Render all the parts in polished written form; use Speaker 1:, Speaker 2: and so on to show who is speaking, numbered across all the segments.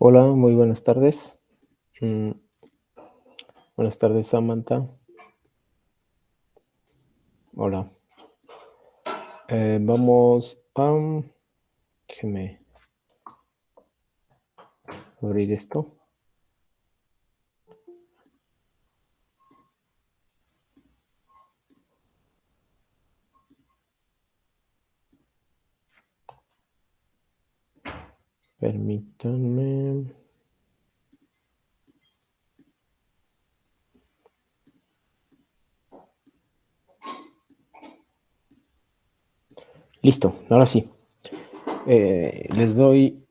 Speaker 1: Hola, muy buenas tardes. Mm, Buenas tardes, Samantha. Hola. Vamos a déjeme abrir esto. Permítanme. Listo, ahora sí. Les doy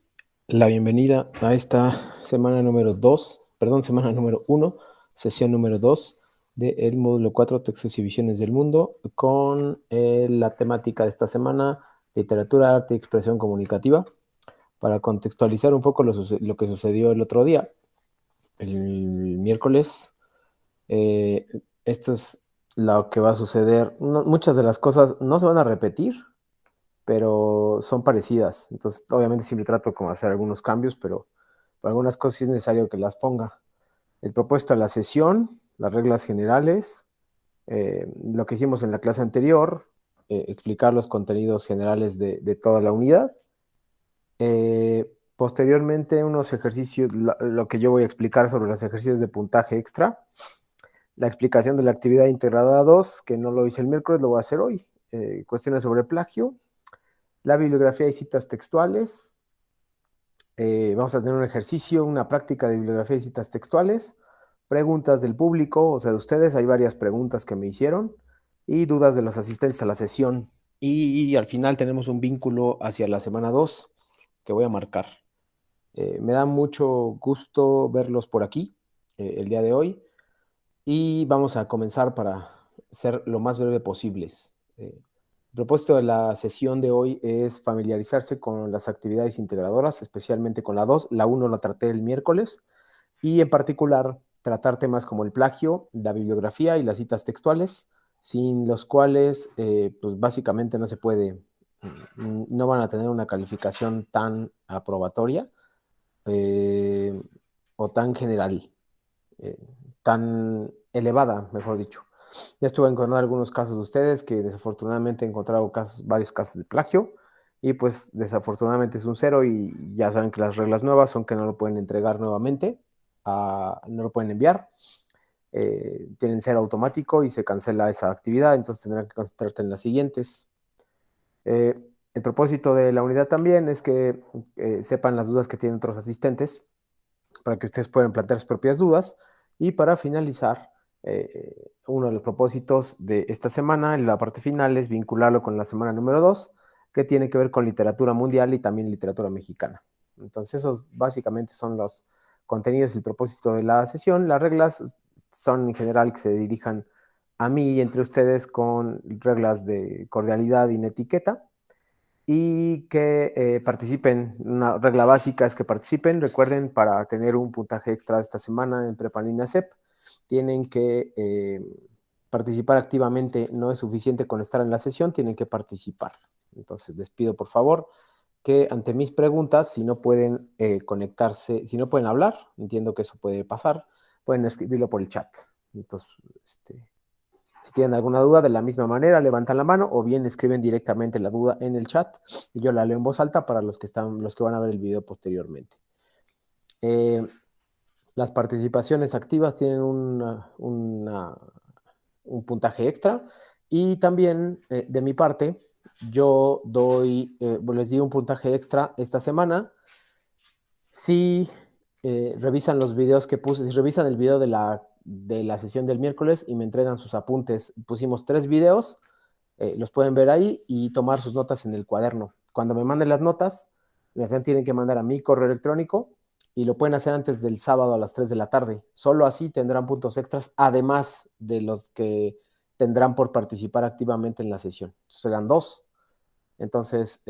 Speaker 1: la bienvenida a esta semana número 2, perdón, semana número 1, sesión número 2 del módulo 4, Textos y Visiones del Mundo, con la temática de esta semana, literatura, arte y expresión comunicativa. Para contextualizar un poco lo que sucedió el otro día, el miércoles, esto es lo que va a suceder. Muchas de las cosas no se van a repetir, pero son parecidas. Entonces, obviamente siempre trato como hacer algunos cambios, pero para algunas cosas sí es necesario que las ponga. El propuesto de la sesión, las reglas generales, lo que hicimos en la clase anterior, explicar los contenidos generales de toda la unidad. Posteriormente, unos ejercicios, lo que yo voy a explicar sobre los ejercicios de puntaje extra, la explicación de la actividad integrada 2, que no lo hice el miércoles, lo voy a hacer hoy, cuestiones sobre plagio, la bibliografía y citas textuales, vamos a tener un ejercicio, una práctica de bibliografía y citas textuales, preguntas del público, o sea, de ustedes, hay varias preguntas que me hicieron, y dudas de los asistentes a la sesión. Y al final tenemos un vínculo hacia la semana 2 que voy a marcar. Me da mucho gusto verlos por aquí el día de hoy y vamos a comenzar para ser lo más breve posibles. El propósito de la sesión de hoy es familiarizarse con las actividades integradoras, especialmente con la 2. La 1 la traté el miércoles y en particular tratar temas como el plagio, la bibliografía y las citas textuales, sin los cuales pues básicamente no se puede, no van a tener una calificación tan aprobatoria eh, o tan general, eh, tan elevada, mejor dicho. Ya estuve encontrando algunos casos de ustedes que desafortunadamente he encontrado varios casos de plagio y pues desafortunadamente es un cero y ya saben que las reglas nuevas son que no lo pueden entregar nuevamente, no lo pueden enviar, tienen cero automático y se cancela esa actividad, entonces tendrán que concentrarse en las siguientes. El propósito de la unidad también es que sepan las dudas que tienen otros asistentes para que ustedes puedan plantear sus propias dudas. Y para finalizar, uno de los propósitos de esta semana, en la parte final, es vincularlo con la semana número 2, que tiene que ver con literatura mundial y también literatura mexicana. Entonces, esos básicamente son los contenidos y el propósito de la sesión. Las reglas son en general que se dirijan a mí y entre ustedes con reglas de cordialidad y etiqueta y que participen. Una regla básica es que participen. Recuerden, para tener un puntaje extra esta semana en Prepa Línea CEP, tienen que participar activamente. No es suficiente con estar en la sesión, tienen que participar. Entonces, les pido por favor que ante mis preguntas, si no pueden conectarse, si no pueden hablar, entiendo que eso puede pasar, pueden escribirlo por el chat. Entonces, si tienen alguna duda, de la misma manera, levantan la mano o bien escriben directamente la duda en el chat y yo la leo en voz alta para los que van a ver el video posteriormente. Las participaciones activas tienen un puntaje extra y también de mi parte, yo les di un puntaje extra esta semana. Si revisan los videos que puse, si revisan el video de la sesión del miércoles y me entregan sus apuntes, pusimos 3 videos, los pueden ver ahí y tomar sus notas en el cuaderno. Cuando me manden las notas, las tienen que mandar a mi correo electrónico y lo pueden hacer antes del sábado a las 3 de la tarde. Solo así tendrán puntos extras, además de los que tendrán por participar activamente en la sesión. Serán 2. Entonces,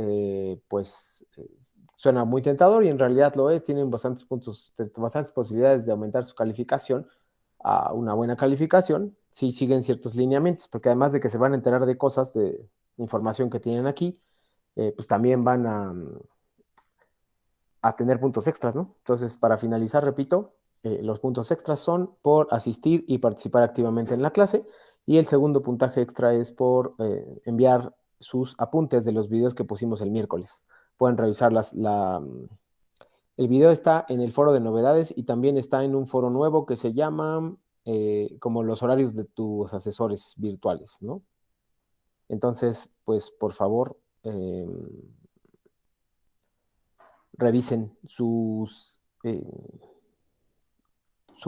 Speaker 1: suena muy tentador y en realidad lo es. Tienen bastantes puntos, bastantes posibilidades de aumentar su calificación a una buena calificación si siguen ciertos lineamientos, porque además de que se van a enterar de cosas, de información que tienen aquí, pues también van a tener puntos extras, ¿no? Entonces, para finalizar, repito, los puntos extras son por asistir y participar activamente en la clase, y el segundo puntaje extra es por enviar sus apuntes de los videos que pusimos el miércoles. Pueden revisar el video está en el foro de novedades y también está en un foro nuevo que se llama como los horarios de tus asesores virtuales, ¿no? Entonces, pues por favor, revisen su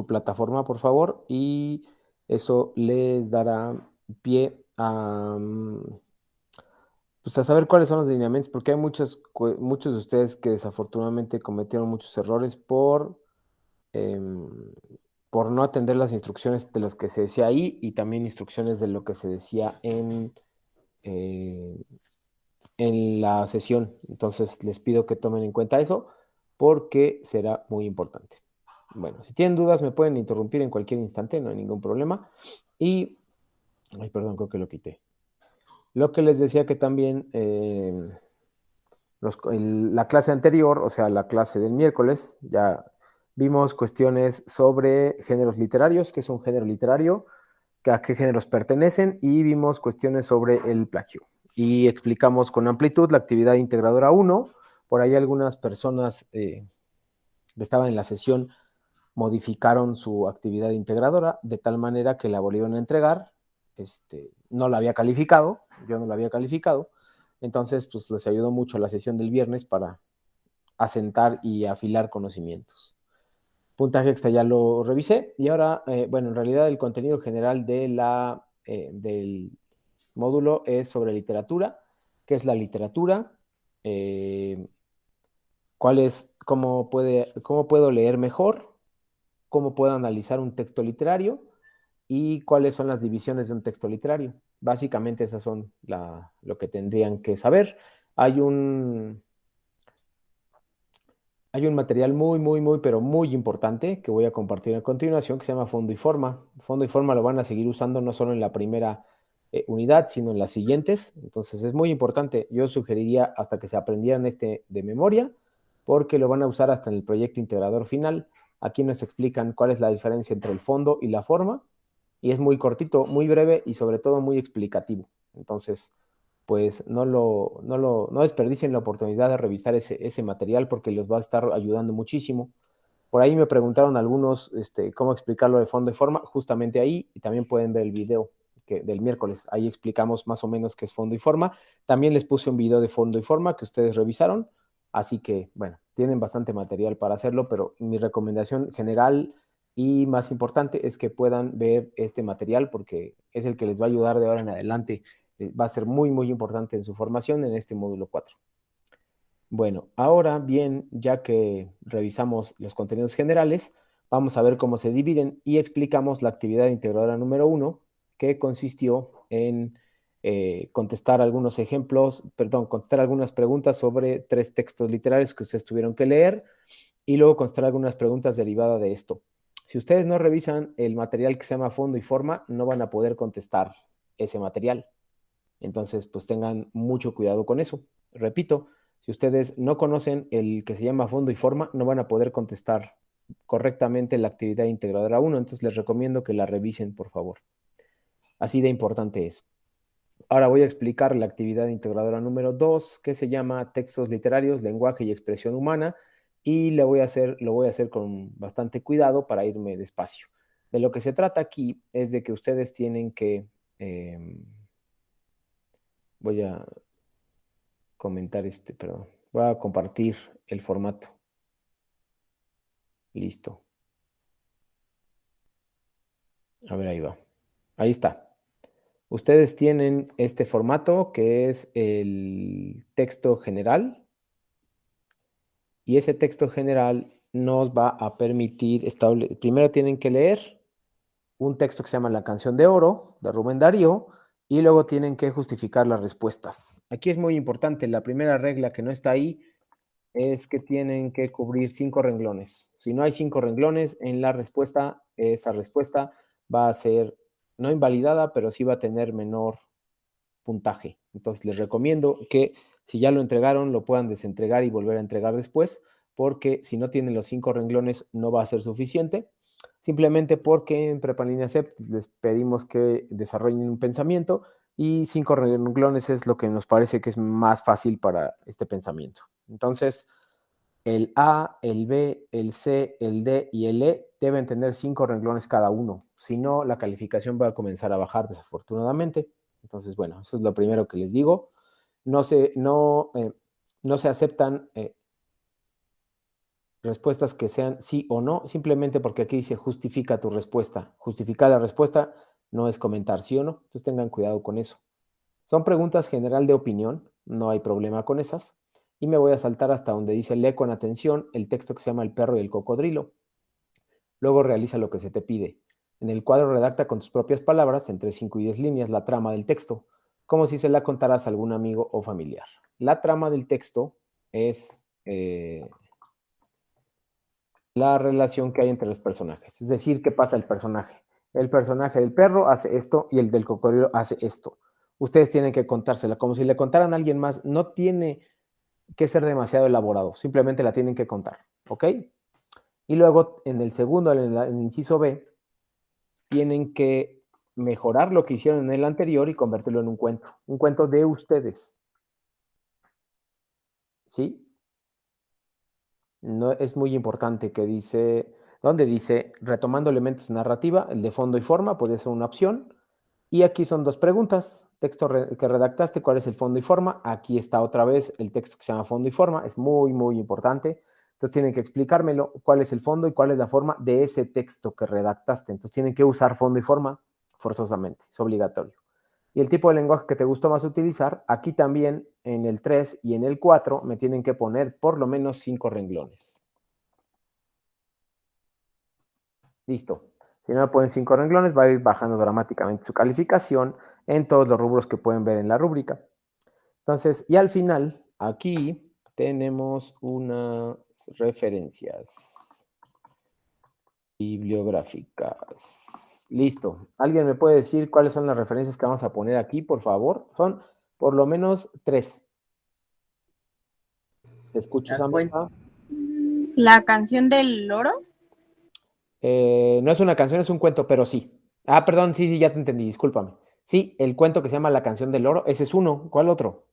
Speaker 1: plataforma, por favor, y eso les dará pie pues a saber cuáles son los lineamientos, porque hay muchos de ustedes que desafortunadamente cometieron muchos errores em, por no atender las instrucciones de los que se decía ahí y también instrucciones de lo que se decía eh, en la sesión. Entonces les pido que tomen en cuenta eso porque será muy importante. Bueno, si tienen dudas me pueden interrumpir en cualquier instante, no hay ningún problema. Y, ay, perdón, creo que lo quité. Lo que les decía que también la clase anterior, o sea, la clase del miércoles, ya vimos cuestiones sobre géneros literarios, qué es un género literario, a qué géneros pertenecen, y vimos cuestiones sobre el plagio. Y explicamos con amplitud la actividad integradora 1. Por ahí algunas personas que estaban en la sesión modificaron su actividad integradora de tal manera que la volvieron a entregar. No la había calificado, yo no la había calificado. Entonces, pues les ayudó mucho la sesión del viernes para asentar y afilar conocimientos. Puntaje extra ya lo revisé y ahora, bueno, en realidad el contenido general del módulo es sobre literatura. ¿Qué es la literatura? ¿Cómo puedo leer mejor? ¿Cómo puedo analizar un texto literario? ¿Y cuáles son las divisiones de un texto literario? Básicamente esas son lo que tendrían que saber. Hay un material pero muy importante que voy a compartir a continuación que se llama Fondo y Forma. Fondo y Forma lo van a seguir usando no solo en la primera unidad, sino en las siguientes. Entonces es muy importante. Yo sugeriría hasta que se aprendieran de memoria, porque lo van a usar hasta en el proyecto integrador final. Aquí nos explican cuál es la diferencia entre el fondo y la forma. Y es muy cortito, muy breve y sobre todo muy explicativo. Entonces, pues no desperdicien la oportunidad de revisar ese material porque les va a estar ayudando muchísimo. Por ahí me preguntaron algunos cómo explicarlo de fondo y forma, justamente ahí, y también pueden ver el video del miércoles. Ahí explicamos más o menos qué es fondo y forma. También les puse un video de fondo y forma que ustedes revisaron, así que, bueno, tienen bastante material para hacerlo, pero mi recomendación general y más importante es que puedan ver este material porque es el que les va a ayudar de ahora en adelante. Va a ser muy importante en su formación en este módulo 4. Bueno, ahora bien, ya que revisamos los contenidos generales, vamos a ver cómo se dividen y explicamos la actividad integradora número 1, que consistió en contestar algunas preguntas sobre 3 textos literarios que ustedes tuvieron que leer y luego contestar algunas preguntas derivadas de esto. Si ustedes no revisan el material que se llama fondo y forma, no van a poder contestar ese material. Entonces, pues tengan mucho cuidado con eso. Repito, si ustedes no conocen el que se llama fondo y forma, no van a poder contestar correctamente la actividad integradora 1. Entonces, les recomiendo que la revisen, por favor. Así de importante es. Ahora voy a explicar la actividad integradora número 2, que se llama textos literarios, lenguaje y expresión humana, y lo voy a hacer con bastante cuidado para irme despacio. De lo que se trata aquí es de que ustedes tienen que... voy a comentar perdón. Voy a compartir el formato. Listo. A ver, ahí va. Ahí está. Ustedes tienen este formato que es el texto general. Y ese texto general nos va a permitir primero tienen que leer un texto que se llama La Canción de Oro, de Rubén Darío, y luego tienen que justificar las respuestas. Aquí es muy importante, la primera regla que no está ahí es que tienen que cubrir 5 renglones. Si no hay 5 renglones en la respuesta, esa respuesta va a ser no invalidada, pero sí va a tener menor puntaje. Entonces les recomiendo que si ya lo entregaron, lo puedan desentregar y volver a entregar después, porque si no tienen los 5 renglones no va a ser suficiente, simplemente porque en Prepa en Línea CEP les pedimos que desarrollen un pensamiento y 5 renglones es lo que nos parece que es más fácil para este pensamiento. Entonces, el A, el B, el C, el D y el E deben tener 5 renglones cada uno. Si no, la calificación va a comenzar a bajar desafortunadamente. Entonces, bueno, eso es lo primero que les digo. No se aceptan respuestas que sean sí o no, simplemente porque aquí dice justifica tu respuesta. Justificar la respuesta no es comentar sí o no. Entonces tengan cuidado con eso. Son preguntas general de opinión, no hay problema con esas. Y me voy a saltar hasta donde dice lee con atención el texto que se llama El perro y el cocodrilo. Luego realiza lo que se te pide. En el cuadro redacta con tus propias palabras, entre 5 y 10 líneas, la trama del texto, como si se la contaras a algún amigo o familiar. La trama del texto es la relación que hay entre los personajes, es decir, qué pasa el personaje. El personaje del perro hace esto y el del cocodrilo hace esto. Ustedes tienen que contársela, como si le contaran a alguien más. No tiene que ser demasiado elaborado, simplemente la tienen que contar, ¿ok? Y luego en el segundo, en el inciso B, tienen que mejorar lo que hicieron en el anterior y convertirlo en un cuento de ustedes, ¿sí? No, es muy importante que dice, donde dice, retomando elementos de narrativa, el de fondo y forma puede ser una opción. Y aquí son 2 preguntas. Texto que redactaste, ¿cuál es el fondo y forma? Aquí está otra vez el texto que se llama fondo y forma. Es muy, muy importante. Entonces tienen que explicármelo cuál es el fondo y cuál es la forma de ese texto que redactaste. Entonces tienen que usar fondo y forma forzosamente. Es obligatorio. Y el tipo de lenguaje que te gustó más utilizar, aquí también en el 3 y en el 4 me tienen que poner por lo menos 5 renglones. Listo. Si no me ponen 5 renglones, va a ir bajando dramáticamente su calificación en todos los rubros que pueden ver en la rúbrica. Entonces, y al final, aquí tenemos unas referencias bibliográficas. Listo. ¿Alguien me puede decir cuáles son las referencias que vamos a poner aquí, por favor? Son por lo menos 3. Te escucho, Samantha.
Speaker 2: La canción del loro.
Speaker 1: No es una canción, es un cuento, pero sí. Ah, perdón, sí, ya te entendí, discúlpame. Sí, el cuento que se llama La canción del loro, ese es uno. ¿Cuál otro?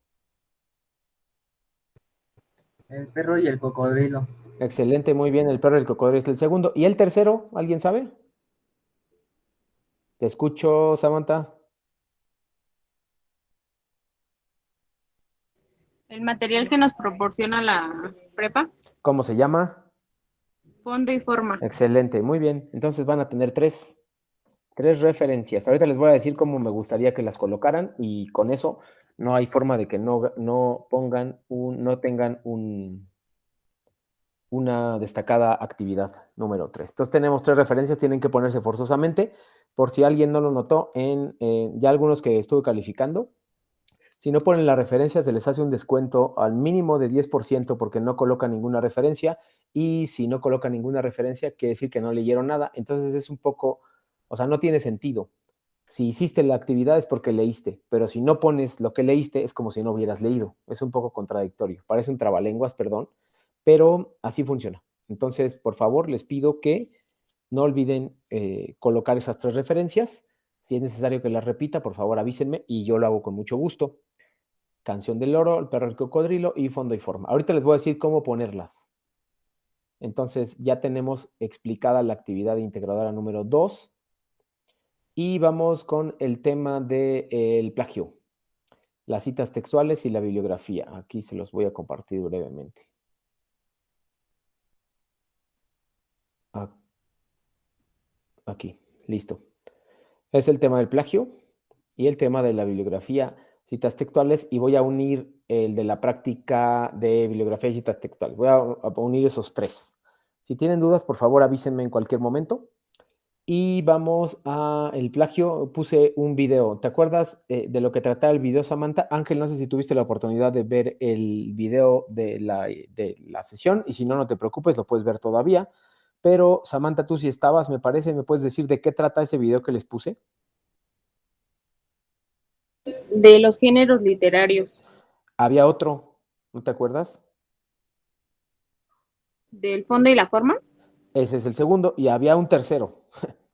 Speaker 3: El perro y el cocodrilo.
Speaker 1: Excelente, muy bien. El perro y el cocodrilo es el segundo. ¿Y el tercero? ¿Alguien sabe? Te escucho, Samantha.
Speaker 2: El material que nos proporciona la prepa.
Speaker 1: ¿Cómo se llama?
Speaker 2: Fondo y forma.
Speaker 1: Excelente, muy bien. Entonces van a tener 3 referencias. Ahorita les voy a decir cómo me gustaría que las colocaran y con eso no hay forma de que no pongan no tengan una destacada actividad número 3. Entonces tenemos 3 referencias, tienen que ponerse forzosamente. Por si alguien no lo notó, ya algunos que estuve calificando, si no ponen la referencia, se les hace un descuento al mínimo de 10% porque no colocan ninguna referencia. Y si no colocan ninguna referencia, quiere decir que no leyeron nada. Entonces es un poco, o sea, no tiene sentido. Si hiciste la actividad es porque leíste, pero si no pones lo que leíste es como si no hubieras leído. Es un poco contradictorio. Parece un trabalenguas, perdón, pero así funciona. Entonces, por favor, les pido que no olviden colocar esas 3 referencias. Si es necesario que las repita, por favor avísenme y yo lo hago con mucho gusto. Canción del loro, el perro, el cocodrilo y fondo y forma. Ahorita les voy a decir cómo ponerlas. Entonces, ya tenemos explicada la actividad integradora número 2 y vamos con el tema del plagio, las citas textuales y la bibliografía. Aquí se los voy a compartir brevemente. Aquí, listo. Es el tema del plagio y el tema de la bibliografía, citas textuales, y voy a unir el de la práctica de bibliografía y citas textuales. Voy a unir esos 3. Si tienen dudas, por favor avísenme en cualquier momento. Y vamos a el plagio. Puse un video. ¿Te acuerdas de lo que trataba el video, Samantha? Ángel, no sé si tuviste la oportunidad de ver el video de la sesión, y si no, no te preocupes, lo puedes ver todavía. Pero, Samantha, tú si estabas, me parece, ¿me puedes decir de qué trata ese video que les puse?
Speaker 2: De los géneros literarios.
Speaker 1: Había otro, ¿no te acuerdas?
Speaker 2: del fondo y la forma.
Speaker 1: Ese es el segundo. Y había un tercero.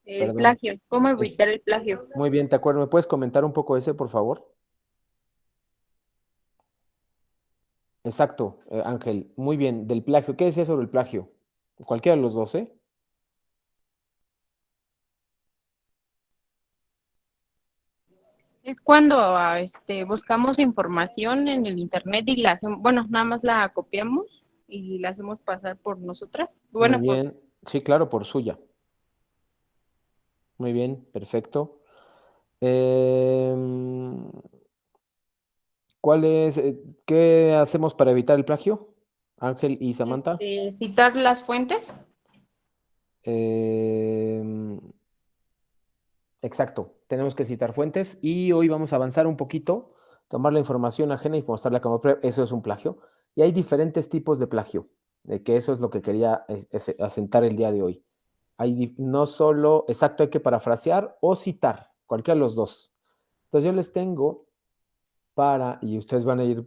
Speaker 2: El
Speaker 1: Perdón.
Speaker 2: plagio. ¿Cómo
Speaker 1: Es,
Speaker 2: evitar el plagio?
Speaker 1: muy bien, te acuerdo. ¿Me puedes comentar un poco ese, por favor? Exacto, Ángel. Muy bien. Del plagio. ¿Qué decía sobre el plagio? Cualquiera de los dos, ¿eh?
Speaker 2: Es cuando buscamos información en el internet y la hacemos, bueno, nada más la copiamos y la hacemos pasar por nosotras.
Speaker 1: Muy
Speaker 2: Bueno, por
Speaker 1: bien. Sí, claro, por suya. Muy bien, perfecto. Em, ¿Cuál es, qué hacemos para evitar el plagio? Ángel y Samantha.
Speaker 2: citar las fuentes.
Speaker 1: Em, exacto, tenemos que citar fuentes y hoy vamos a avanzar un poquito, tomar la información ajena y mostrarla como prueba. Eso es un plagio. Y hay diferentes tipos de plagio, que eso es lo que quería asentar el día de hoy. No solo, exacto, hay que parafrasear o citar, cualquiera de los dos. Entonces yo les tengo y ustedes van a ir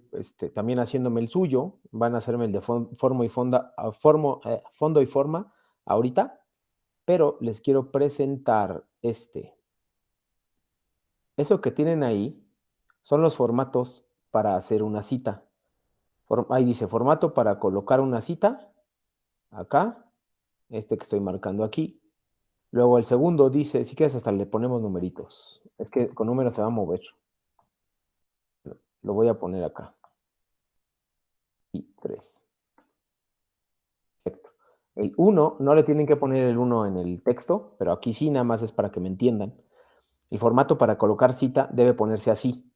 Speaker 1: también haciéndome el suyo, van a hacerme el de fondo y forma ahorita, pero les quiero presentar Eso que tienen ahí son los formatos para hacer una cita. Ahí dice formato para colocar una cita, acá, que estoy marcando aquí. Luego el segundo dice, si quieres hasta le ponemos numeritos, es que con números se va a mover. Lo voy a poner acá. Y 3. Perfecto. El 1, no le tienen que poner el 1 en el texto, pero aquí sí, nada más es para que me entiendan. El formato para colocar cita debe ponerse así.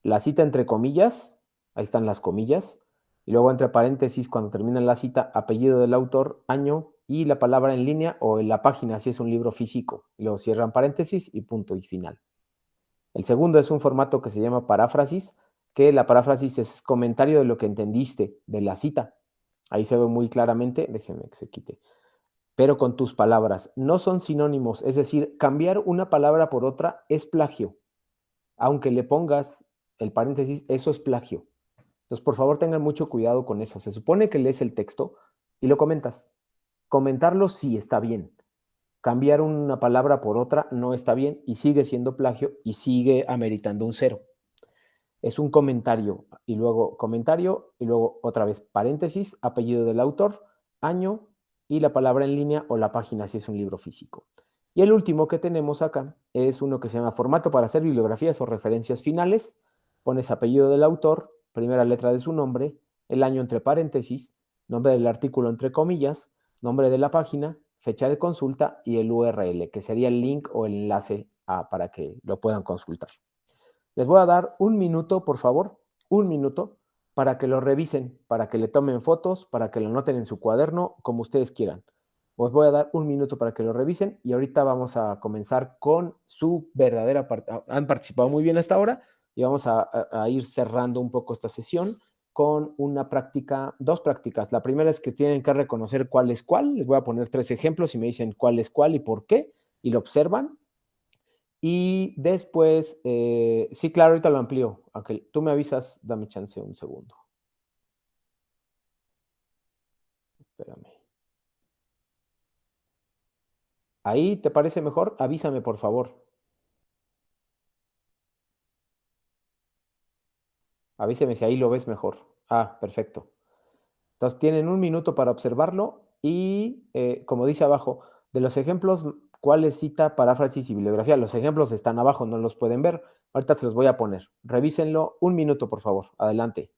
Speaker 1: La cita entre comillas, ahí están las comillas, y luego entre paréntesis, cuando termina la cita, apellido del autor, año y la palabra en línea o en la página, si es un libro físico. Y luego cierran paréntesis y punto y final. El segundo es un formato que se llama paráfrasis, que la paráfrasis es comentario de lo que entendiste de la cita. Ahí se ve muy claramente, déjenme que se quite, pero con tus palabras. No son sinónimos, es decir, cambiar una palabra por otra es plagio. Aunque le pongas el paréntesis, eso es plagio. Entonces, por favor, tengan mucho cuidado con eso. Se supone que lees el texto y lo comentas. Comentarlo sí está bien. Cambiar una palabra por otra no está bien y sigue siendo plagio y sigue ameritando un cero. Es un comentario y luego otra vez paréntesis, apellido del autor, año y la palabra en línea o la página si es un libro físico. Y el último que tenemos acá es uno que se llama formato para hacer bibliografías o referencias finales. Pones apellido del autor, primera letra de su nombre, el año entre paréntesis, nombre del artículo entre comillas, nombre de la página, fecha de consulta y el URL, que sería el link o el enlace para que lo puedan consultar. Les voy a dar un minuto, por favor, un minuto, para que lo revisen, para que le tomen fotos, para que lo anoten en su cuaderno, como ustedes quieran. Os voy a dar un minuto para que lo revisen y ahorita vamos a comenzar con su verdadera parte. Han participado muy bien hasta ahora y vamos a ir cerrando un poco esta sesión con una práctica, dos prácticas. La primera es que tienen que reconocer cuál es cuál. Les voy a poner 3 ejemplos y me dicen cuál es cuál y por qué, y lo observan. Y después, sí, claro, ahorita lo amplío. Aunque tú me avisas, dame chance un segundo. Espérame. ¿Ahí te parece mejor? Avísame, por favor. Avísame si ahí lo ves mejor. Ah, perfecto. Entonces tienen un minuto para observarlo y, como dice abajo, de los ejemplos, ¿cuál es cita, paráfrasis y bibliografía? Los ejemplos están abajo, no los pueden ver. Ahorita se los voy a poner. Revísenlo. Un minuto, por favor. Adelante.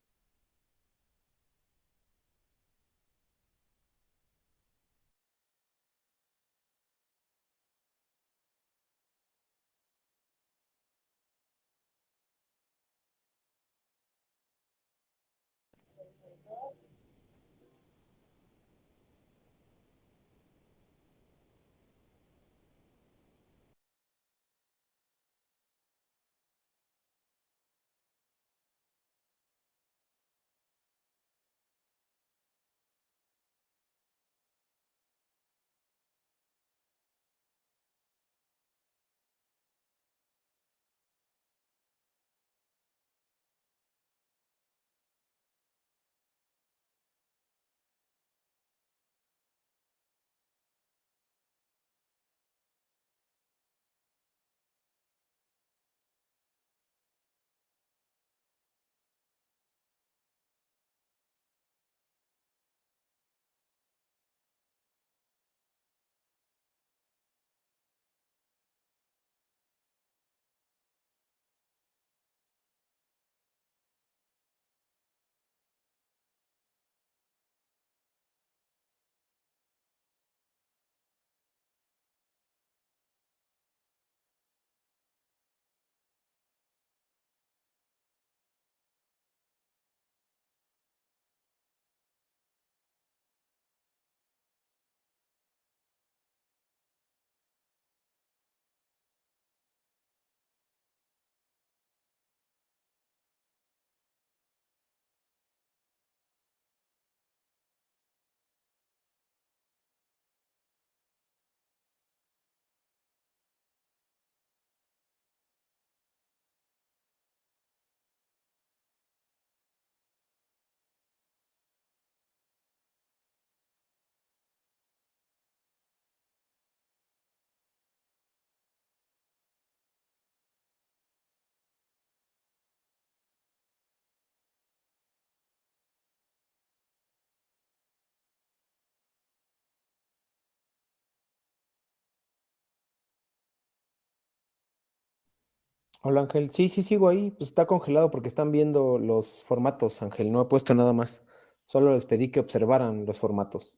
Speaker 1: Hola Ángel, sí, sí, sigo ahí, pues está congelado porque están viendo los formatos, Ángel, no he puesto nada más, solo les pedí que observaran los formatos.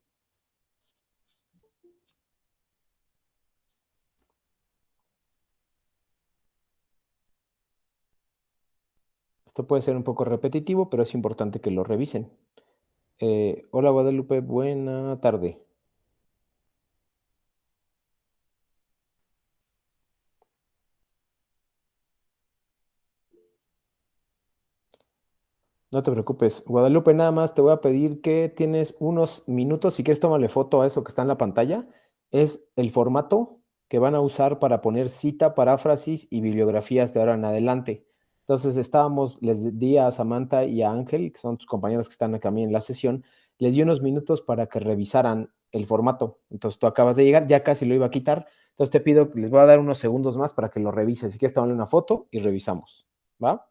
Speaker 1: Esto puede ser un poco repetitivo, pero es importante que lo revisen. Hola Guadalupe, buena tarde. No te preocupes. Guadalupe, nada más te voy a pedir que tienes unos minutos, si quieres tómale foto a eso que está en la pantalla. Es el formato que van a usar para poner cita, paráfrasis y bibliografías de ahora en adelante. Entonces les di a Samantha y a Ángel, que son tus compañeros que están acá en la sesión, les di unos minutos para que revisaran el formato. Entonces tú acabas de llegar, ya casi lo iba a quitar. Entonces te pido, les voy a dar unos segundos más para que lo revises. Si quieres, tómale una foto y revisamos. ¿Va?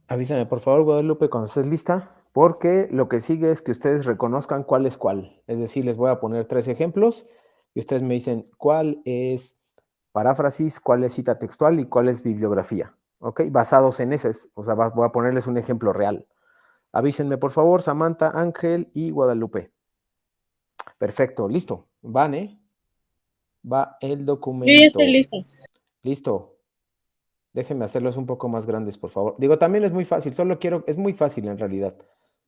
Speaker 1: Avísame, por favor, Guadalupe, cuando estés lista, porque lo que sigue es que ustedes reconozcan cuál es cuál. Es decir, les voy a poner 3 ejemplos y ustedes me dicen cuál es paráfrasis, cuál es cita textual y cuál es bibliografía. ¿Ok? Basados en ese, o sea, voy a ponerles un ejemplo real. Avísenme, por favor, Samantha, Ángel y Guadalupe. Perfecto, listo. Van, ¿eh? Va el
Speaker 2: Yo ya estoy
Speaker 1: documento.
Speaker 2: lista.
Speaker 1: Listo. Déjenme hacerlos un poco más grandes, por favor. Digo, también es muy fácil, es muy fácil en realidad.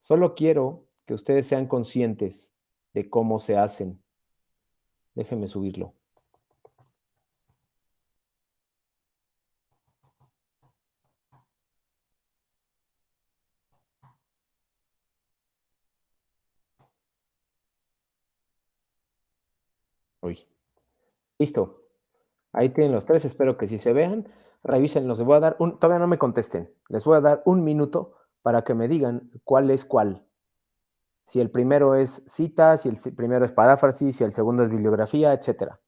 Speaker 1: Solo quiero que ustedes sean conscientes de cómo se hacen. Déjenme subirlo. Uy. Listo. Ahí tienen los 3, espero que sí se vean. Revísenlos, les voy a dar todavía no me contesten. Les voy a dar un minuto para que me digan cuál es cuál. Si el primero es cita, si el primero es paráfrasis, si el segundo es bibliografía, etcétera.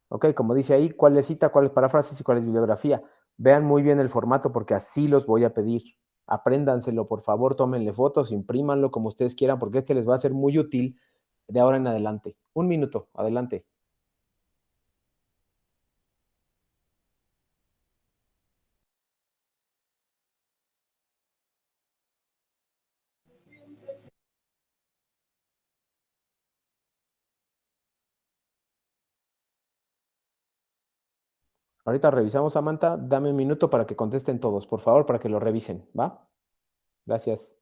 Speaker 1: ¿Ok? Como dice ahí, cuál es cita, cuál es paráfrasis y cuál es bibliografía. Vean muy bien el formato porque así los voy a pedir. Apréndanselo, por favor, tómenle fotos, imprímanlo como ustedes quieran porque este les va a ser muy útil de ahora en adelante. Un minuto, adelante. Ahorita revisamos, Samantha. Dame un minuto para que contesten todos, por favor, para que lo revisen, ¿va? Gracias.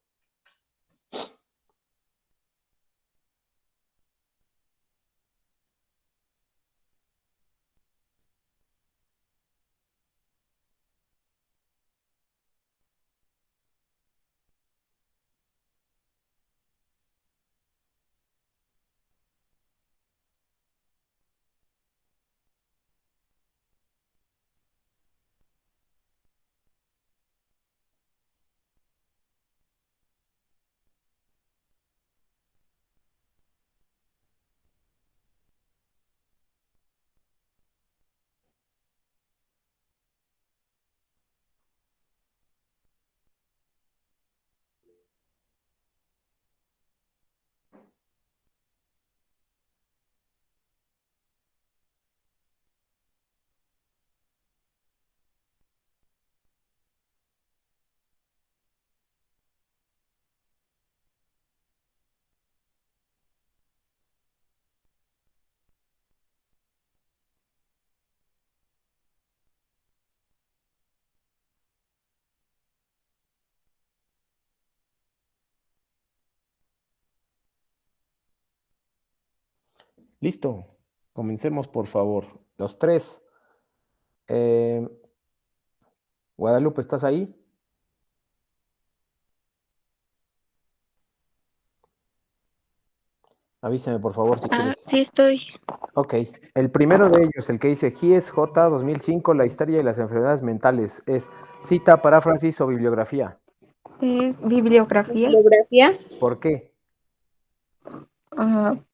Speaker 1: Listo. Comencemos, por favor. Los 3. Guadalupe, ¿estás ahí? Avísame, por favor, si quieres.
Speaker 4: Sí estoy.
Speaker 1: Ok. El primero de ellos, el que dice GIES J 2005, la historia y las enfermedades mentales, ¿es cita, paráfrasis o bibliografía?
Speaker 4: Es bibliografía,
Speaker 2: Bibliografía.
Speaker 1: ¿Por qué?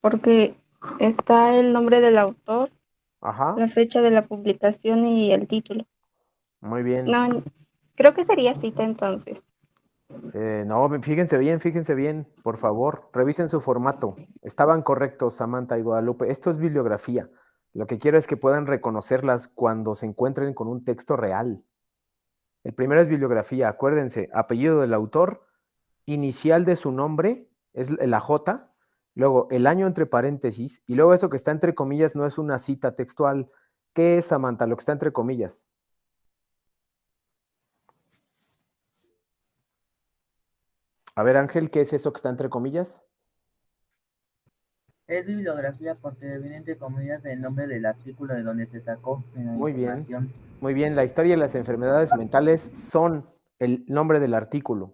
Speaker 4: porque está el nombre del autor,
Speaker 1: Ajá.
Speaker 4: la fecha de la publicación y el título.
Speaker 1: Muy bien.
Speaker 4: No, creo que sería cita entonces.
Speaker 1: No, fíjense bien, por favor, revisen su formato. Estaban correctos, Samantha y Guadalupe. Esto es bibliografía. Lo que quiero es que puedan reconocerlas cuando se encuentren con un texto real. El primero es bibliografía, acuérdense, apellido del autor, inicial de su nombre, es la J, luego el año entre paréntesis, y luego eso que está entre comillas no es una cita textual. ¿Qué es, Samantha, lo que está entre comillas? A ver, Ángel, ¿qué es eso que está entre comillas?
Speaker 3: Es bibliografía porque viene entre comillas del nombre del artículo de donde se sacó la
Speaker 1: Muy bien,
Speaker 3: información.
Speaker 1: muy bien. La historia de las enfermedades mentales son el nombre del artículo.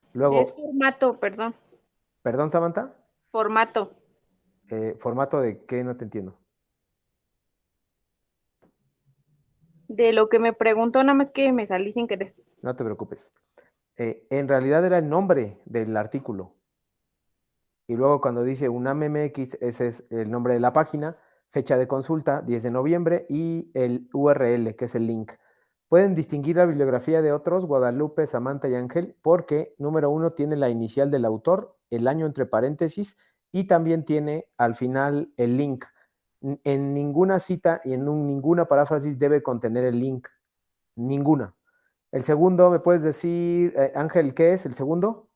Speaker 2: Es
Speaker 1: Luego,
Speaker 2: formato, perdón.
Speaker 1: perdón, Samantha,
Speaker 2: Formato.
Speaker 1: formato de qué, no te entiendo.
Speaker 2: De lo que me preguntó, nada más que me salí sin querer.
Speaker 1: No te preocupes. En realidad era el nombre del artículo. Y luego cuando dice UNAM MX, ese es el nombre de la página, fecha de consulta, 10 de noviembre, y el URL, que es el link. Pueden distinguir la bibliografía de otros, Guadalupe, Samantha y Ángel, porque número 1 tiene la inicial del autor, el año entre paréntesis, y también tiene al final el link. En ninguna cita y en ninguna paráfrasis debe contener el link. Ninguna. El segundo, ¿me puedes decir, Ángel, qué es el segundo?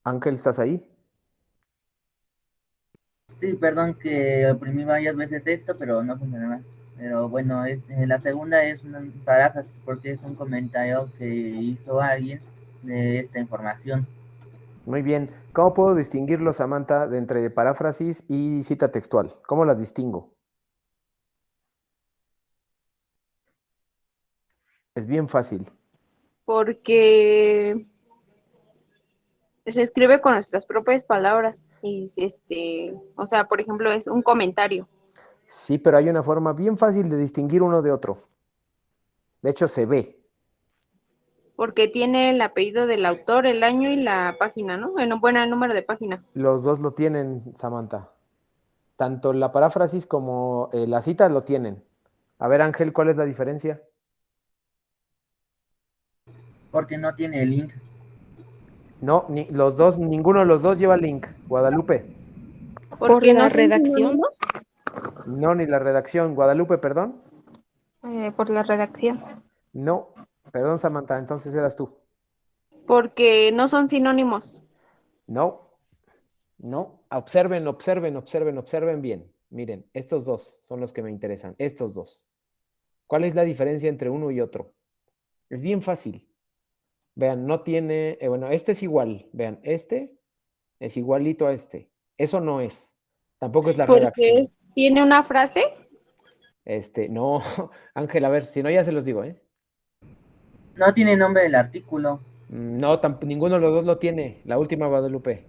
Speaker 1: Ángel, ¿estás ahí?
Speaker 3: Sí, perdón que oprimí varias veces esto, pero no funcionaba. Pero bueno, la segunda es una paráfrasis porque es un comentario que hizo alguien de esta información.
Speaker 1: Muy bien. ¿Cómo puedo distinguirlo, Samantha, de entre paráfrasis y cita textual? ¿Cómo las distingo? Es bien fácil.
Speaker 2: Porque se escribe con nuestras propias palabras. Y o sea, por ejemplo, es un comentario.
Speaker 1: Sí, pero hay una forma bien fácil de distinguir uno de otro. De hecho, se ve.
Speaker 2: Porque tiene el apellido del autor, el año y la página, ¿no? Bueno, el número de página.
Speaker 1: Los dos lo tienen, Samantha. Tanto la paráfrasis como la cita lo tienen. A ver, Ángel, ¿cuál es la diferencia?
Speaker 3: Porque no tiene el link.
Speaker 1: No, los dos, ninguno de los dos lleva link. Guadalupe.
Speaker 4: Por
Speaker 2: Porque no
Speaker 4: la
Speaker 2: son
Speaker 4: redacción,
Speaker 2: sinónimos.
Speaker 1: No, ni la redacción. Guadalupe, perdón.
Speaker 4: por la redacción.
Speaker 1: No, perdón, Samantha, entonces eras tú.
Speaker 2: Porque no son sinónimos.
Speaker 1: No, no. Observen bien. Miren, estos dos son los que me interesan. Estos dos. ¿Cuál es la diferencia entre uno y otro? Es bien fácil. Vean, no tiene, bueno, este es igual. Vean, este es igualito a este. Eso no es. Tampoco es la redacción.
Speaker 2: Tiene una frase.
Speaker 1: No, Ángel, a ver, si no ya se los digo, ¿eh?
Speaker 3: No tiene nombre del artículo.
Speaker 1: No, ninguno de los dos lo tiene. La última, Guadalupe.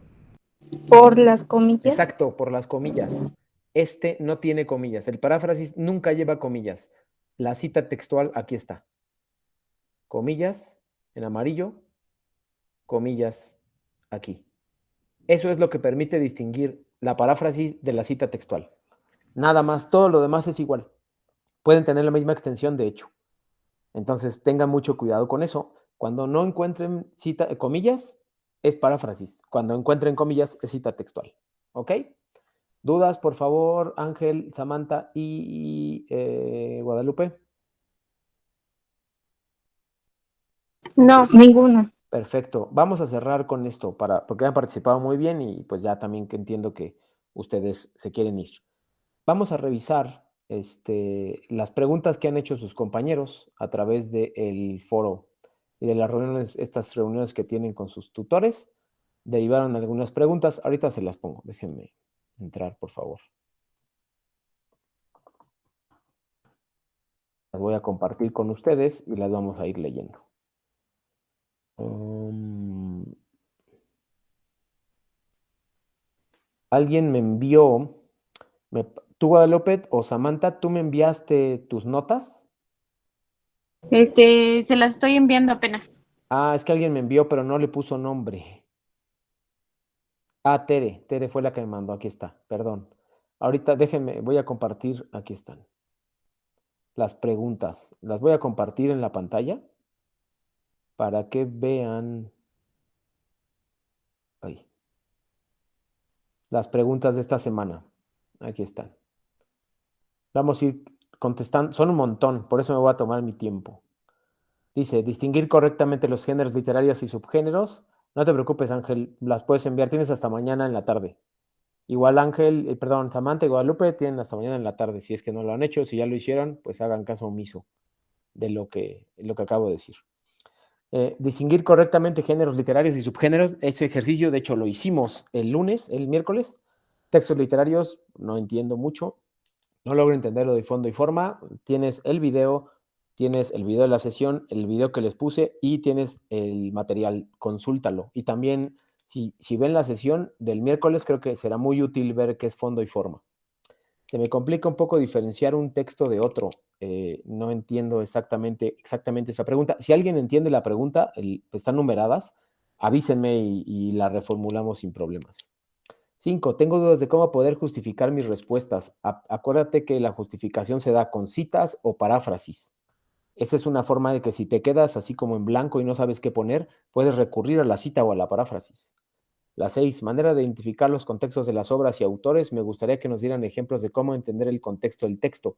Speaker 4: Por las comillas.
Speaker 1: Exacto, por las comillas. Este no tiene comillas. El paráfrasis nunca lleva comillas. La cita textual aquí está. Comillas en amarillo, comillas aquí. Eso es lo que permite distinguir la paráfrasis de la cita textual. Nada más, todo lo demás es igual. Pueden tener la misma extensión, de hecho. Entonces, tengan mucho cuidado con eso. Cuando no encuentren comillas, es paráfrasis. Cuando encuentren comillas, es cita textual. ¿Ok? ¿Dudas, por favor, Ángel, Samantha y Guadalupe?
Speaker 4: No, ninguna.
Speaker 1: Perfecto. Vamos a cerrar con esto porque han participado muy bien y pues ya también que entiendo que ustedes se quieren ir. Vamos a revisar las preguntas que han hecho sus compañeros a través del foro y de las reuniones, estas reuniones que tienen con sus tutores. Derivaron algunas preguntas. Ahorita se las pongo. Déjenme entrar, por favor. Las voy a compartir con ustedes y las vamos a ir leyendo. Alguien me envió, tú Guadalupe o Samantha, ¿tú me enviaste tus notas?
Speaker 2: Se las estoy enviando apenas.
Speaker 1: Ah, es que alguien me envió, pero no le puso nombre. Ah, Tere fue la que me mandó, aquí está, perdón. Ahorita déjenme, voy a compartir, aquí están. Las preguntas, las voy a compartir en la pantalla para que vean ahí, las preguntas de esta semana. Aquí están. Vamos a ir contestando, son un montón, por eso me voy a tomar mi tiempo. Dice, distinguir correctamente los géneros literarios y subgéneros. No te preocupes, Ángel, las puedes enviar, tienes hasta mañana en la tarde. Igual Ángel, perdón, Samantha y Guadalupe tienen hasta mañana en la tarde. Si es que no lo han hecho, si ya lo hicieron, pues hagan caso omiso de lo que acabo de decir. Distinguir correctamente géneros literarios y subgéneros. Ese ejercicio, de hecho, lo hicimos el miércoles. Textos literarios, no entiendo mucho. No logro entenderlo de fondo y forma. Tienes el video de la sesión, el video que les puse y tienes el material. Consúltalo. Y también, si ven la sesión del miércoles, creo que será muy útil ver qué es fondo y forma. Se me complica un poco diferenciar un texto de otro. No entiendo exactamente esa pregunta. Si alguien entiende la pregunta, están numeradas, avísenme y la reformulamos sin problemas. 5. Tengo dudas de cómo poder justificar mis respuestas. Acuérdate que la justificación se da con citas o paráfrasis. Esa es una forma de que si te quedas así como en blanco y no sabes qué poner, puedes recurrir a la cita o a la paráfrasis. La 6. Manera de identificar los contextos de las obras y autores. Me gustaría que nos dieran ejemplos de cómo entender el contexto del texto.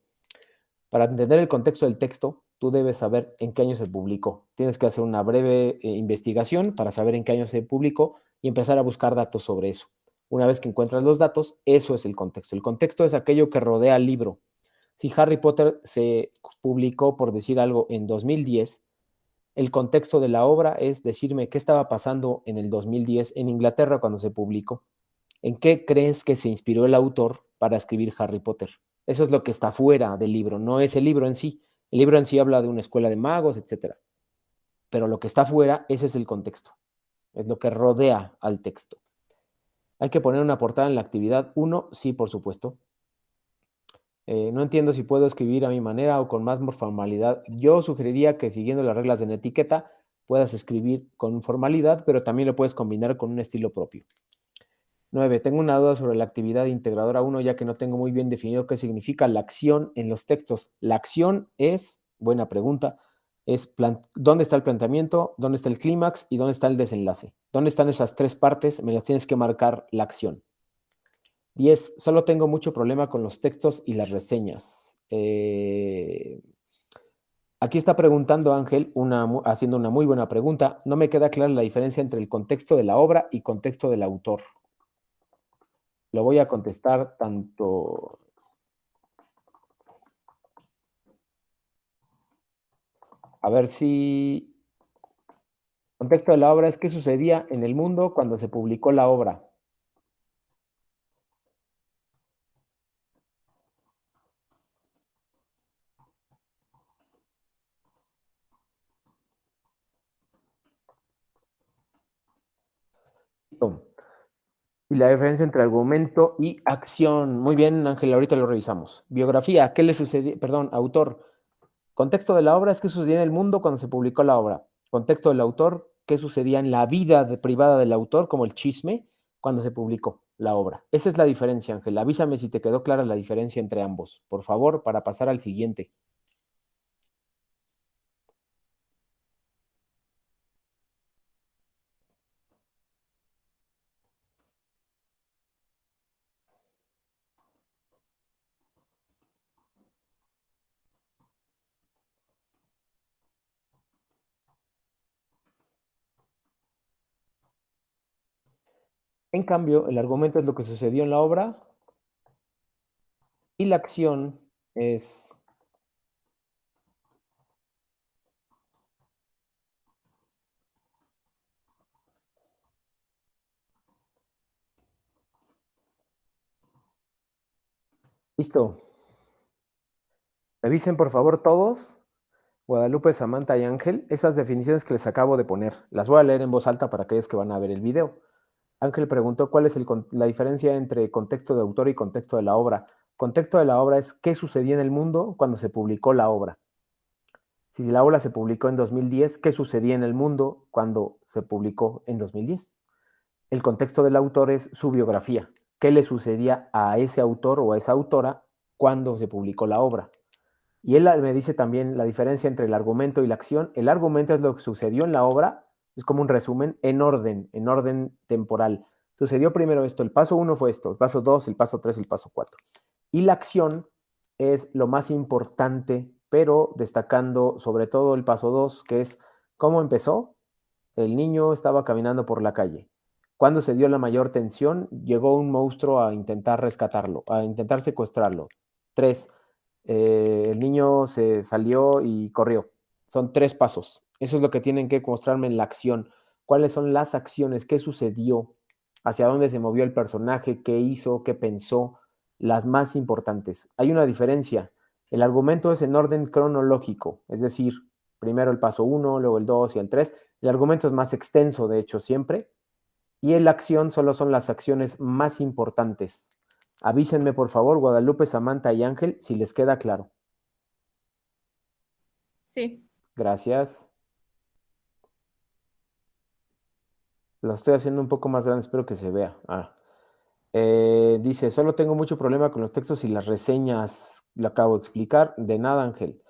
Speaker 1: Para entender el contexto del texto, tú debes saber en qué año se publicó. Tienes que hacer una breve investigación para saber en qué año se publicó y empezar a buscar datos sobre eso. Una vez que encuentras los datos, eso es el contexto. El contexto es aquello que rodea al libro. Si Harry Potter se publicó, por decir algo, en 2010, el contexto de la obra es decirme qué estaba pasando en el 2010 en Inglaterra cuando se publicó. ¿En qué crees que se inspiró el autor para escribir Harry Potter? Eso es lo que está fuera del libro, no es el libro en sí. El libro en sí habla de una escuela de magos, etc. Pero lo que está fuera, ese es el contexto. Es lo que rodea al texto. ¿Hay que poner una portada en la actividad 1? Sí, por supuesto. No entiendo si puedo escribir a mi manera o con más formalidad. Yo sugeriría que siguiendo las reglas de la etiqueta puedas escribir con formalidad, pero también lo puedes combinar con un estilo propio. 9. Tengo una duda sobre la actividad integradora 1, ya que no tengo muy bien definido qué significa la acción en los textos. La acción es, buena pregunta, es dónde está el planteamiento, dónde está el clímax y dónde está el desenlace. ¿Dónde están esas tres partes? Me las tienes que marcar la acción. 10. Solo tengo mucho problema con los textos y las reseñas. Aquí está preguntando Ángel, haciendo una muy buena pregunta. No me queda clara la diferencia entre el contexto de la obra y contexto del autor. Lo voy a contestar tanto. A ver si. Contexto de la obra es qué sucedía en el mundo cuando se publicó la obra. Listo. Y la diferencia entre argumento y acción. Muy bien, Ángel, ahorita lo revisamos. Biografía, ¿qué le sucedió? Perdón, autor. Contexto de la obra es qué sucedía en el mundo cuando se publicó la obra. Contexto del autor, qué sucedía en la vida privada del autor, como el chisme, cuando se publicó la obra. Esa es la diferencia, Ángel. Avísame si te quedó clara la diferencia entre ambos, por favor, para pasar al siguiente. En cambio, el argumento es lo que sucedió en la obra y la acción es. Listo. Revisen, por favor, todos, Guadalupe, Samantha y Ángel, esas definiciones que les acabo de poner. Las voy a leer en voz alta para aquellos que van a ver el video. Ángel preguntó cuál es la diferencia entre contexto de autor y contexto de la obra. Contexto de la obra es qué sucedía en el mundo cuando se publicó la obra. Si la obra se publicó en 2010, ¿qué sucedía en el mundo cuando se publicó en 2010? El contexto del autor es su biografía. ¿Qué le sucedía a ese autor o a esa autora cuando se publicó la obra? Y él me dice también la diferencia entre el argumento y la acción. El argumento es lo que sucedió en la obra, es como un resumen en orden temporal. Sucedió primero esto, el paso 1 fue esto, el paso 2, el paso 3, el paso 4. Y la acción es lo más importante, pero destacando sobre todo el paso 2, que es cómo empezó. El niño estaba caminando por la calle. Cuando se dio la mayor tensión, llegó un monstruo a intentar rescatarlo, a intentar secuestrarlo. 3. El niño se salió y corrió. Son 3 pasos. Eso es lo que tienen que mostrarme en la acción. ¿Cuáles son las acciones? ¿Qué sucedió? ¿Hacia dónde se movió el personaje? ¿Qué hizo? ¿Qué pensó? Las más importantes. Hay una diferencia. El argumento es en orden cronológico, es decir, primero el paso 1, luego el 2 y el 3. El argumento es más extenso, de hecho, siempre. Y en la acción solo son las acciones más importantes. Avísenme, por favor, Guadalupe, Samantha y Ángel, si les queda claro.
Speaker 2: Sí.
Speaker 1: Gracias. Lo estoy haciendo un poco más grande, espero que se vea. Dice, solo tengo mucho problema con los textos y las reseñas. Lo acabo de explicar. De nada, Ángel.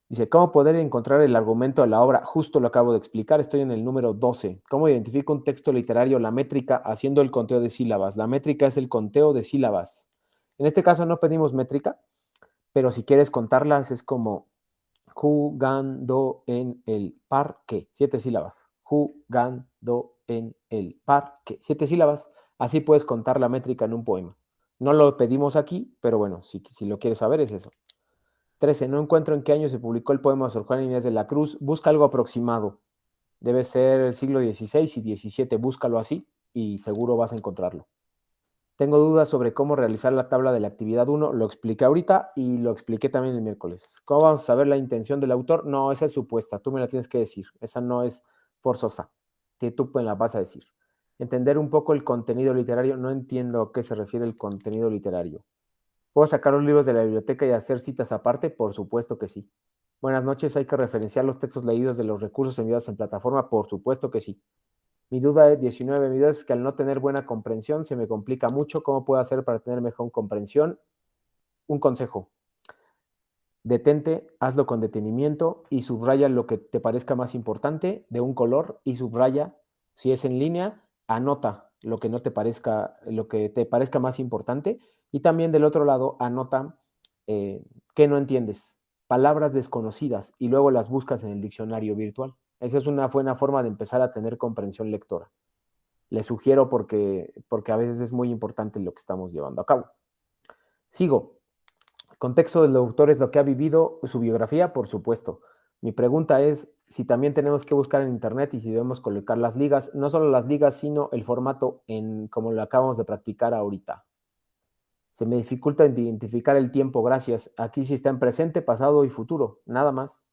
Speaker 1: Dice, ¿cómo poder encontrar el argumento de la obra? Justo lo acabo de explicar, estoy en el número 12. ¿Cómo identifico un texto literario? La métrica, haciendo el conteo de sílabas. La métrica es el conteo de sílabas. En este caso no pedimos métrica, pero si quieres contarlas es como jugando en el parque. 7 sílabas. Jugando en el parque. 7 sílabas. Así puedes contar la métrica en un poema. No lo pedimos aquí, pero bueno, si lo quieres saber es eso. 13. No encuentro en qué año se publicó el poema de Sor Juana Inés de la Cruz. Busca algo aproximado. Debe ser el siglo XVI y XVII. Búscalo así y seguro vas a encontrarlo. Tengo dudas sobre cómo realizar la tabla de la actividad 1. Lo expliqué ahorita y lo expliqué también el miércoles. ¿Cómo vamos a saber la intención del autor? No, esa es supuesta. Tú me la tienes que decir. Esa no es forzosa. Tú me la vas a decir. Entender un poco el contenido literario. No entiendo a qué se refiere el contenido literario. ¿Puedo sacar los libros de la biblioteca y hacer citas aparte? Por supuesto que sí. Buenas noches, ¿hay que referenciar los textos leídos de los recursos enviados en plataforma? Por supuesto que sí. Mi duda es 19. Mi duda es que al no tener buena comprensión se me complica mucho. ¿Cómo puedo hacer para tener mejor comprensión? Un consejo. Detente, hazlo con detenimiento y subraya lo que te parezca más importante de un color y subraya, si es en línea, anota lo que te parezca más importante y también del otro lado anota qué no entiendes, palabras desconocidas y luego las buscas en el diccionario virtual. Esa es una buena forma de empezar a tener comprensión lectora. Les sugiero porque a veces es muy importante lo que estamos llevando a cabo. Sigo. Contexto del autor es lo que ha vivido, su biografía, por supuesto. Mi pregunta es si también tenemos que buscar en internet y si debemos colocar las ligas, no solo las ligas, sino el formato como lo acabamos de practicar ahorita. Se me dificulta identificar el tiempo, gracias. Aquí sí está en presente, pasado y futuro, nada más.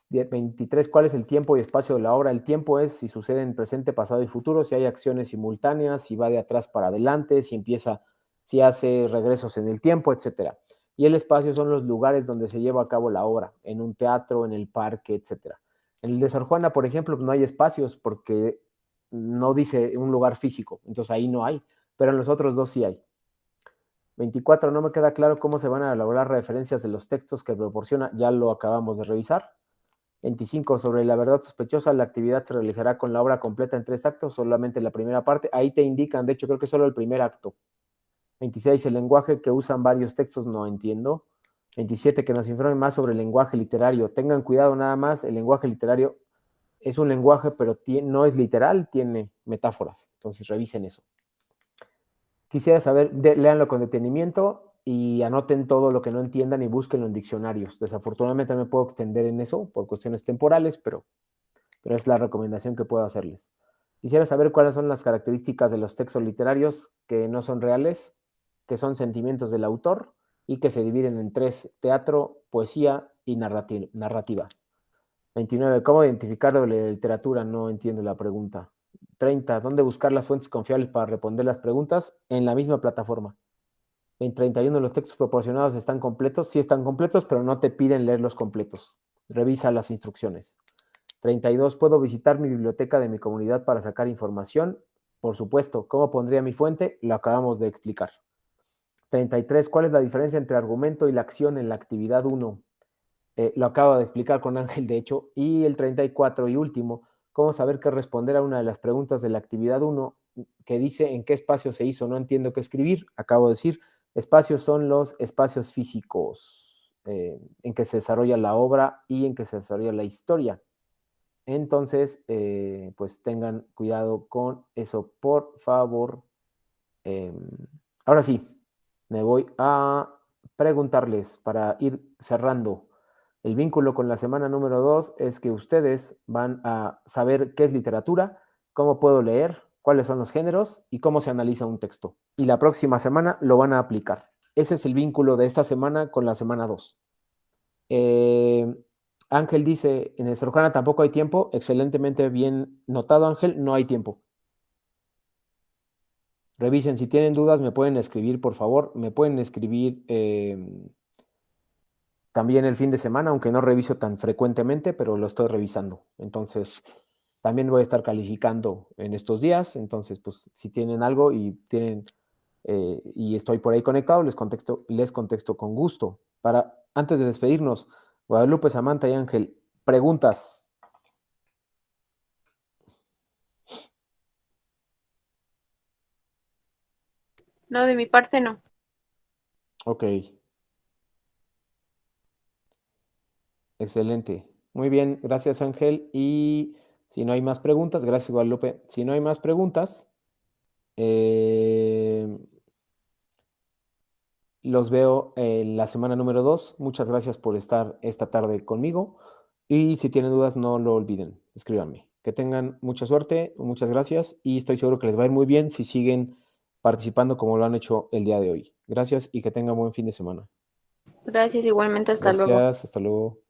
Speaker 1: 23, ¿cuál es el tiempo y espacio de la obra? El tiempo es si sucede en presente, pasado y futuro, si hay acciones simultáneas, si va de atrás para adelante, si hace regresos en el tiempo, etcétera. Y el espacio son los lugares donde se lleva a cabo la obra, en un teatro, en el parque, etcétera. En el de Sor Juana, por ejemplo, no hay espacios porque no dice un lugar físico, entonces ahí no hay, pero en los otros dos sí hay. 24, no me queda claro cómo se van a elaborar referencias de los textos que proporciona, ya lo acabamos de revisar. 25, sobre la verdad sospechosa, la actividad se realizará con la obra completa en 3 actos, solamente la primera parte, ahí te indican, de hecho creo que solo el primer acto. 26, el lenguaje que usan varios textos, no entiendo. 27, que nos informen más sobre el lenguaje literario. Tengan cuidado nada más, el lenguaje literario es un lenguaje, pero no es literal, tiene metáforas. Entonces revisen eso. Quisiera saber, léanlo con detenimiento y anoten todo lo que no entiendan y búsquenlo en diccionarios. Desafortunadamente no me puedo extender en eso por cuestiones temporales, pero es la recomendación que puedo hacerles. Quisiera saber cuáles son las características de los textos literarios que no son reales, que son sentimientos del autor, y que se dividen en 3, teatro, poesía y narrativa. 29, ¿cómo identificar doble literatura? No entiendo la pregunta. 30, ¿dónde buscar las fuentes confiables para responder las preguntas? En la misma plataforma. En 31, ¿los textos proporcionados están completos? Sí están completos, pero no te piden leerlos completos. Revisa las instrucciones. 32, ¿puedo visitar mi biblioteca de mi comunidad para sacar información? Por supuesto. ¿Cómo pondría mi fuente? Lo acabamos de explicar. 33, ¿cuál es la diferencia entre argumento y la acción en la actividad 1? Lo acabo de explicar con Ángel, de hecho. Y el 34 y último, ¿cómo saber qué responder a una de las preguntas de la actividad 1 que dice en qué espacio se hizo? No entiendo qué escribir. Acabo de decir, espacios son los espacios físicos en que se desarrolla la obra y en que se desarrolla la historia. Entonces, pues tengan cuidado con eso, por favor. Ahora sí, me voy a preguntarles para ir cerrando. El vínculo con la semana número 2 es que ustedes van a saber qué es literatura, cómo puedo leer, cuáles son los géneros y cómo se analiza un texto. Y la próxima semana lo van a aplicar. Ese es el vínculo de esta semana con la semana 2. Ángel dice, en Estrojana tampoco hay tiempo. Excelentemente bien notado, Ángel, no hay tiempo. Revisen, si tienen dudas me pueden escribir, por favor. Me pueden escribir también el fin de semana, aunque no reviso tan frecuentemente, pero lo estoy revisando. Entonces, también voy a estar calificando en estos días. Entonces, pues, si tienen algo y estoy por ahí conectado, les contesto con gusto. Antes de despedirnos, Guadalupe, Samantha y Ángel, preguntas.
Speaker 2: No, de mi parte no.
Speaker 1: Ok. Excelente. Muy bien, gracias Ángel. Y si no hay más preguntas, gracias Guadalupe. Si no hay más preguntas, los veo en la semana número 2. Muchas gracias por estar esta tarde conmigo. Y si tienen dudas, no lo olviden, escríbanme. Que tengan mucha suerte, muchas gracias y estoy seguro que les va a ir muy bien si siguen participando como lo han hecho el día de hoy. Gracias y que tengan buen fin de semana.
Speaker 2: Gracias, igualmente, hasta luego.
Speaker 1: Gracias, hasta luego.